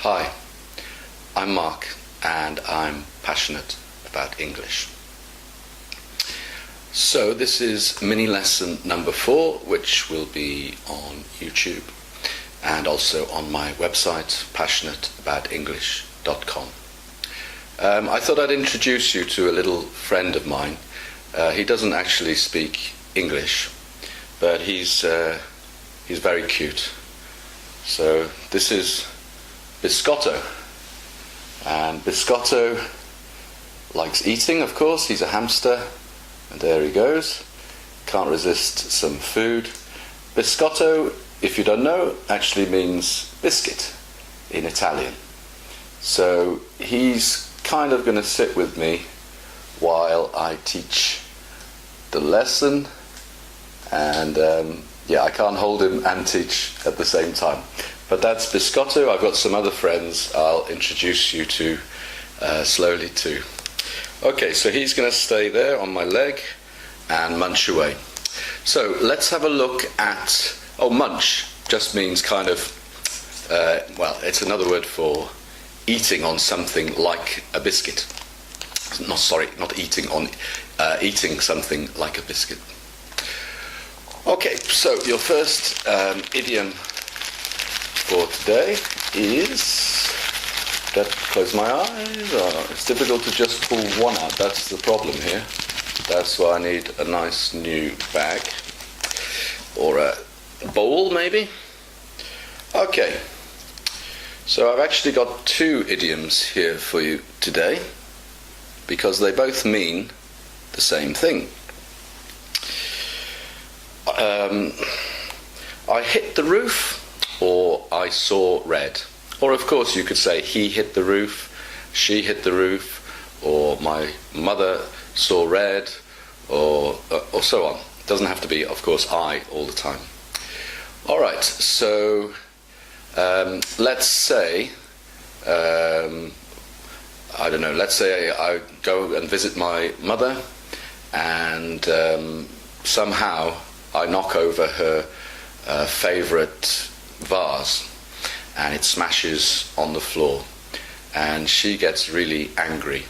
Hi, I'm Mark and I'm passionate about English. So this is mini lesson number 4, which will be on YouTube and also on my website passionateboutenglish.com. I thought I'd introduce you to a little friend of mine. He doesn't actually speak English, but he's very cute. So this is Biscotto, and Biscotto likes eating, of course. He's a hamster, and there he goes. Can't resist some food. Biscotto, if you don't know, actually means biscuit in Italian. So he's kind of going to sit with me while I teach the lesson, and I can't hold him and teach at the same time. But that's Biscotto. I've got some other friends I'll introduce you to slowly too. Okay, so he's going to stay there on my leg and munch away. So let's have a look at, munch just means kind of, it's another word for eating on something like a biscuit. Not eating on, eating something like a biscuit. Okay, so your first idiom for today is, close my eyes. It's difficult to just pull one out, that's the problem here. That's why I need a nice new bag, or a bowl maybe. Okay, so I've actually got 2 idioms here for you today, because they both mean the same thing. I hit the roof, or I saw red. Or of course you could say he hit the roof, she hit the roof, or my mother saw red, or so on. It doesn't have to be, of course, I all the time. Alright, so let's say, let's say I go and visit my mother, and somehow I knock over her favourite vase, and it smashes on the floor, and she gets really angry.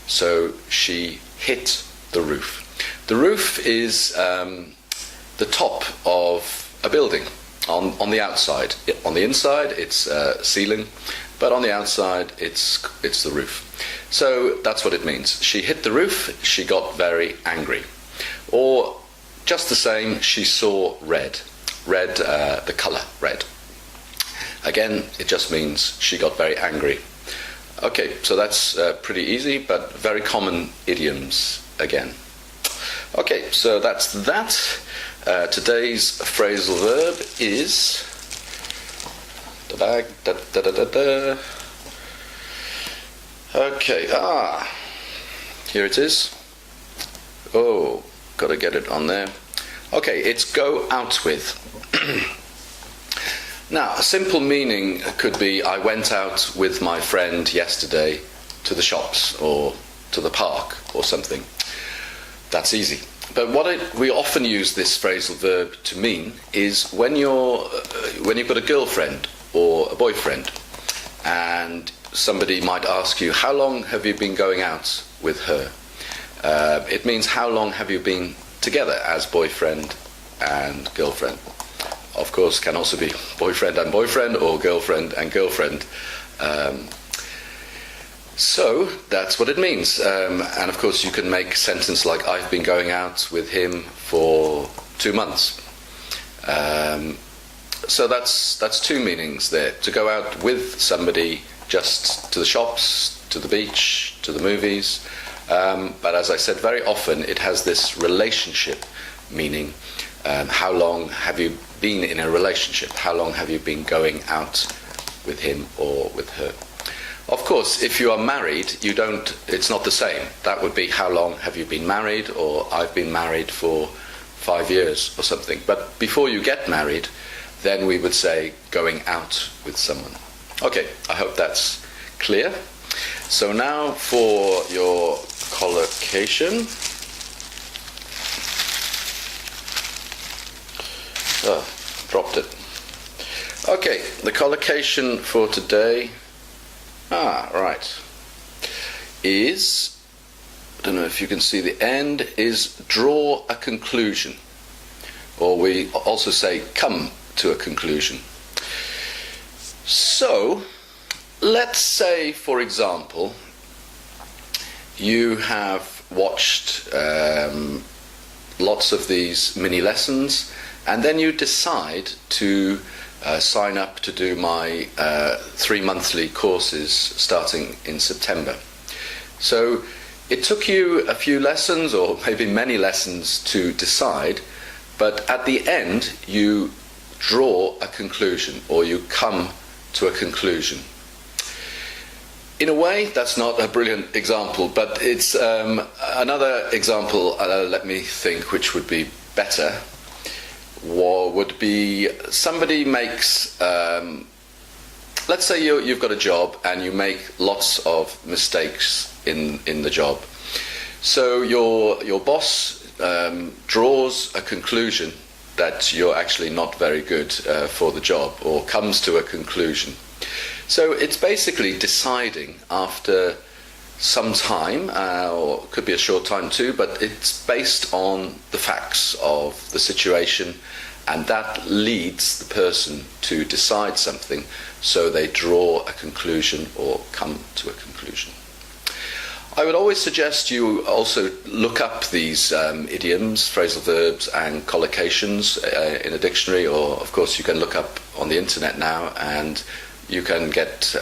So she hit the roof. The roof is the top of a building on the outside. On the inside it's ceiling, but on the outside it's the roof. So that's what it means. She hit the roof, she got very angry. Or just the same, she saw red. Red, the colour red. Again, it just means she got very angry. Okay, so that's pretty easy, but very common idioms again. Okay, so that's that. Today's phrasal verb is Okay, here it is. Oh, gotta get it on there. Okay, it's go out with. Now, a simple meaning could be I went out with my friend yesterday to the shops or to the park or something. That's easy. But what we often use this phrasal verb to mean is when you've got a girlfriend or a boyfriend, and somebody might ask you, how long have you been going out with her? It means how long have you been together as boyfriend and girlfriend. Of course, can also be boyfriend and boyfriend, or girlfriend and girlfriend. So that's what it means. And of course you can make a sentence like, I've been going out with him for 2 months. So that's 2 meanings there. To go out with somebody just to the shops, to the beach, to the movies. But as I said, very often it has this relationship meaning. How long have you been in a relationship? How long have you been going out with him or with her? Of course, if you are married, it's not the same. That would be how long have you been married, or I've been married for 5 years or something. But before you get married, then we would say going out with someone. Okay, I hope that's clear. So now for your collocation. Dropped it. Okay, the collocation for today Right. Is, I don't know if you can see the end, is draw a conclusion. Or we also say come to a conclusion. So, let's say, for example, you have watched lots of these mini lessons, and then you decide to sign up to do my 3 monthly courses starting in September. So it took you a few lessons, or maybe many lessons, to decide, but at the end you draw a conclusion, or you come to a conclusion. In a way, that's not a brilliant example, but it's another example, let me think, which would be better, would be somebody makes, let's say you've got a job and you make lots of mistakes in the job. So your boss draws a conclusion that you're actually not very good for the job, or comes to a conclusion. So it's basically deciding after some time, or it could be a short time too, but it's based on the facts of the situation, and that leads the person to decide something, so they draw a conclusion or come to a conclusion. I would always suggest you also look up these idioms, phrasal verbs and collocations in a dictionary, or of course you can look up on the internet now and you can get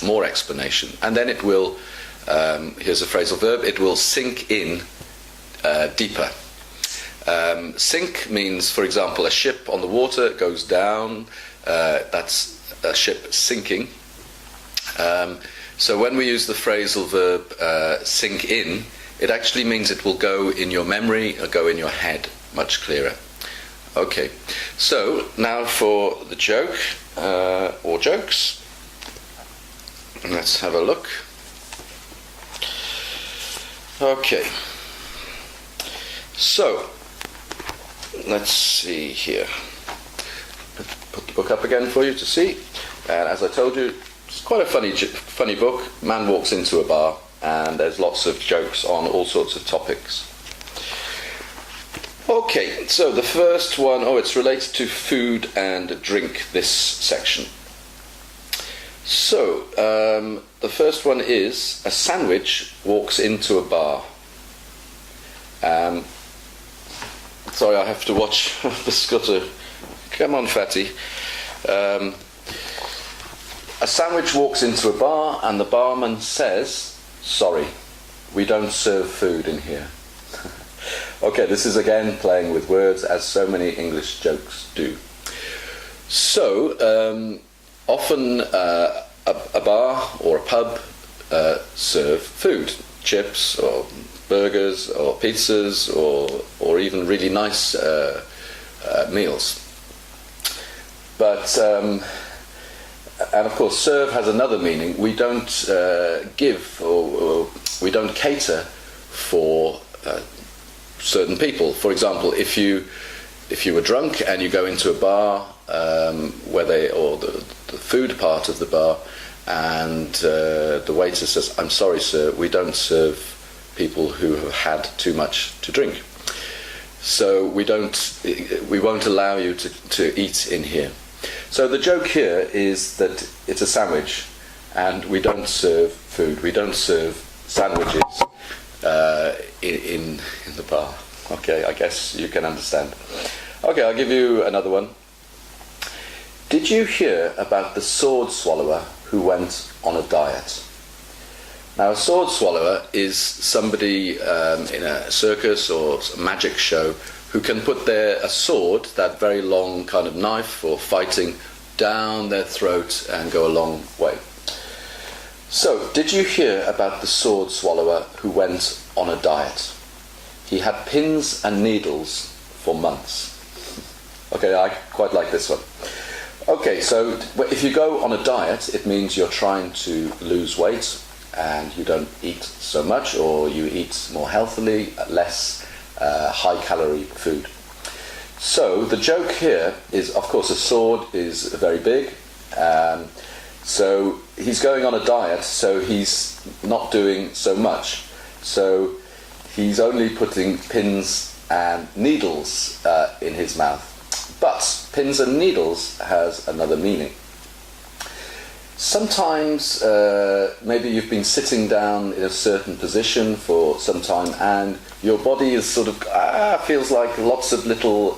more explanation. And then it will, here's a phrasal verb, it will sink in deeper. Sink means, for example, a ship on the water goes down, that's a ship sinking. So when we use the phrasal verb sink in, it actually means it will go in your memory or go in your head much clearer. Okay, so now for the joke, or jokes. Let's have a look. Okay, so let's see here. Put the book up again for you to see. And as I told you, it's quite a funny book. Man walks into a bar, and there's lots of jokes on all sorts of topics. Okay, so the first one, it's related to food and drink, this section. So, the first one is, a sandwich walks into a bar. Sorry, I have to watch the scooter. Come on, fatty. A sandwich walks into a bar, and the barman says, "Sorry, we don't serve food in here." Okay, this is again playing with words, as so many English jokes do. So, often a bar or a pub serve food, chips or burgers or pizzas or even really nice meals. But, and of course, serve has another meaning. We don't give or we don't cater for certain people. For example, if you were drunk and you go into a bar or the food part of the bar, and the waiter says, "I'm sorry, sir, we don't serve people who have had too much to drink. So we won't allow you to eat in here." So the joke here is that it's a sandwich, and we don't serve food. We don't serve sandwiches in the bar. Okay, I guess you can understand. Okay, I'll give you another one. Did you hear about the sword swallower who went on a diet? Now, a sword swallower is somebody in a circus or magic show who can put a sword, that very long kind of knife for fighting, down their throat and go a long way. So, did you hear about the sword swallower who went on a diet? He had pins and needles for months. Okay, I quite like this one. Okay, so if you go on a diet, it means you're trying to lose weight and you don't eat so much, or you eat more healthily, less high-calorie food. So the joke here is, of course, a sword is very big. So he's going on a diet, so he's not doing so much. So he's only putting pins and needles in his mouth. But pins and needles has another meaning. Sometimes maybe you've been sitting down in a certain position for some time and your body is sort of feels like lots of little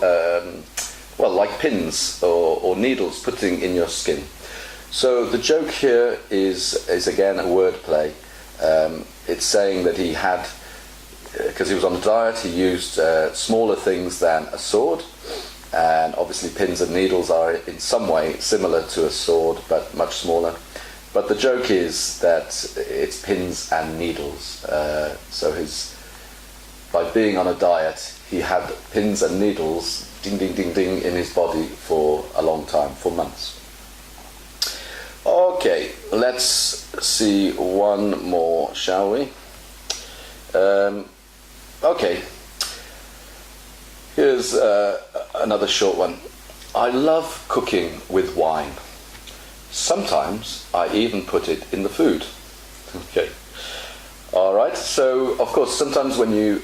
like pins or needles putting in your skin. So the joke here is again a word play. It's saying that he had, because he was on a diet, he used smaller things than a sword. And obviously pins and needles are in some way similar to a sword, but much smaller. But the joke is that it's pins and needles. So by being on a diet, he had pins and needles, ding, ding, ding, ding, in his body for a long time, for months. Okay, let's see one more, shall we? Okay. Here's another short one. I love cooking with wine. Sometimes I even put it in the food. Okay. All right. So, of course, sometimes when you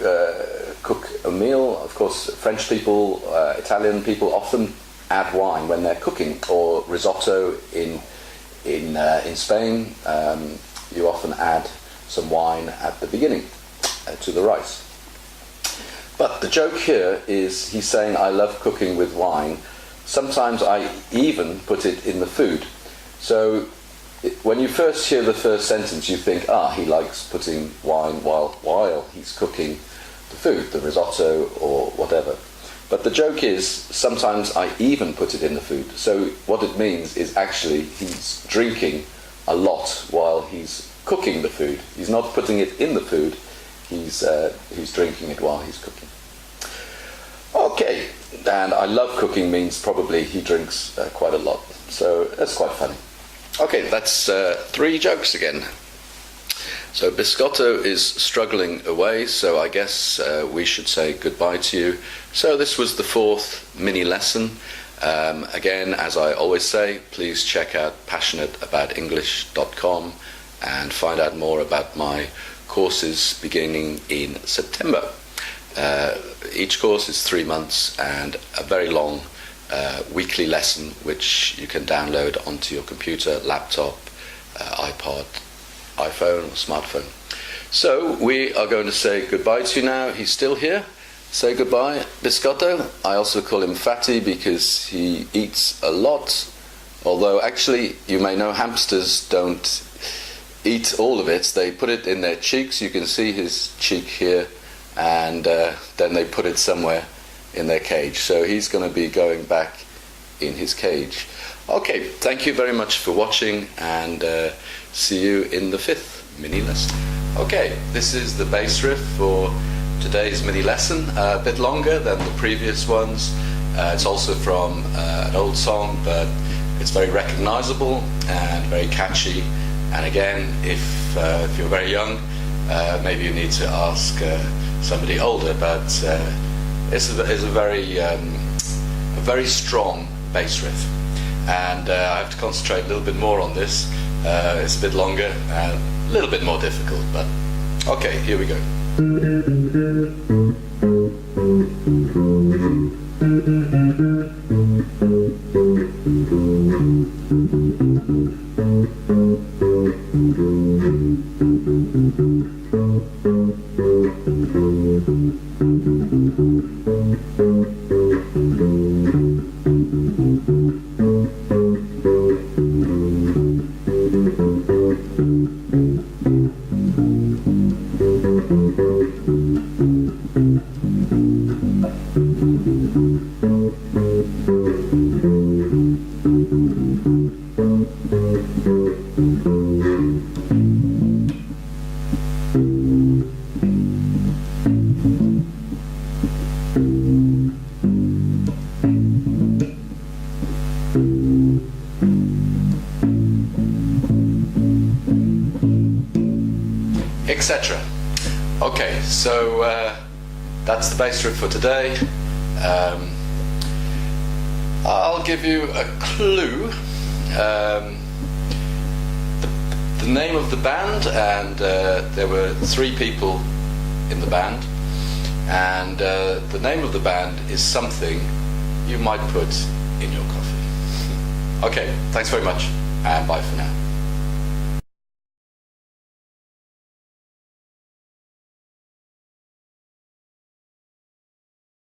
cook a meal, of course, French people, Italian people often add wine when they're cooking, or risotto in Spain. You often add some wine at the beginning to the rice. But the joke here is he's saying, I love cooking with wine. Sometimes I even put it in the food. So when you first hear the first sentence, you think, he likes putting wine while he's cooking the food, the risotto or whatever. But the joke is, sometimes I even put it in the food. So what it means is actually he's drinking a lot while he's cooking the food. He's not putting it in the food. He's drinking it while he's cooking. Okay, and I love cooking means probably he drinks quite a lot. So that's quite funny. Okay, that's 3 jokes again. So Biscotto is struggling away, so I guess we should say goodbye to you. So this was the 4th mini lesson. Again, as I always say, please check out passionateaboutenglish.com and find out more about my courses beginning in September. Each course is 3 months and a very long weekly lesson which you can download onto your computer, laptop, iPod, iPhone or smartphone. So we are going to say goodbye to you now. He's still here. Say goodbye, Biscotto. I also call him Fatty because he eats a lot, although actually you may know hamsters don't eat all of it. They put it in their cheeks. You can see his cheek here, and then they put it somewhere in their cage. So he's going to be going back in his cage. Okay, thank you very much for watching, and see you in the 5th mini lesson. Okay, this is the bass riff for today's mini lesson, a bit longer than the previous ones. It's also from an old song, but it's very recognizable and very catchy. And again, if you're very young, maybe you need to ask somebody older, but it's a very strong bass riff, and I have to concentrate a little bit more on this. It's a bit longer and a little bit more difficult, but okay, here we go. Etc. Okay, so that's the bass riff for today. I'll give you a clue. the name of the band, and there were 3 people in the band, and the name of the band is something you might put in your coffee. Okay, thanks very much, and bye for now.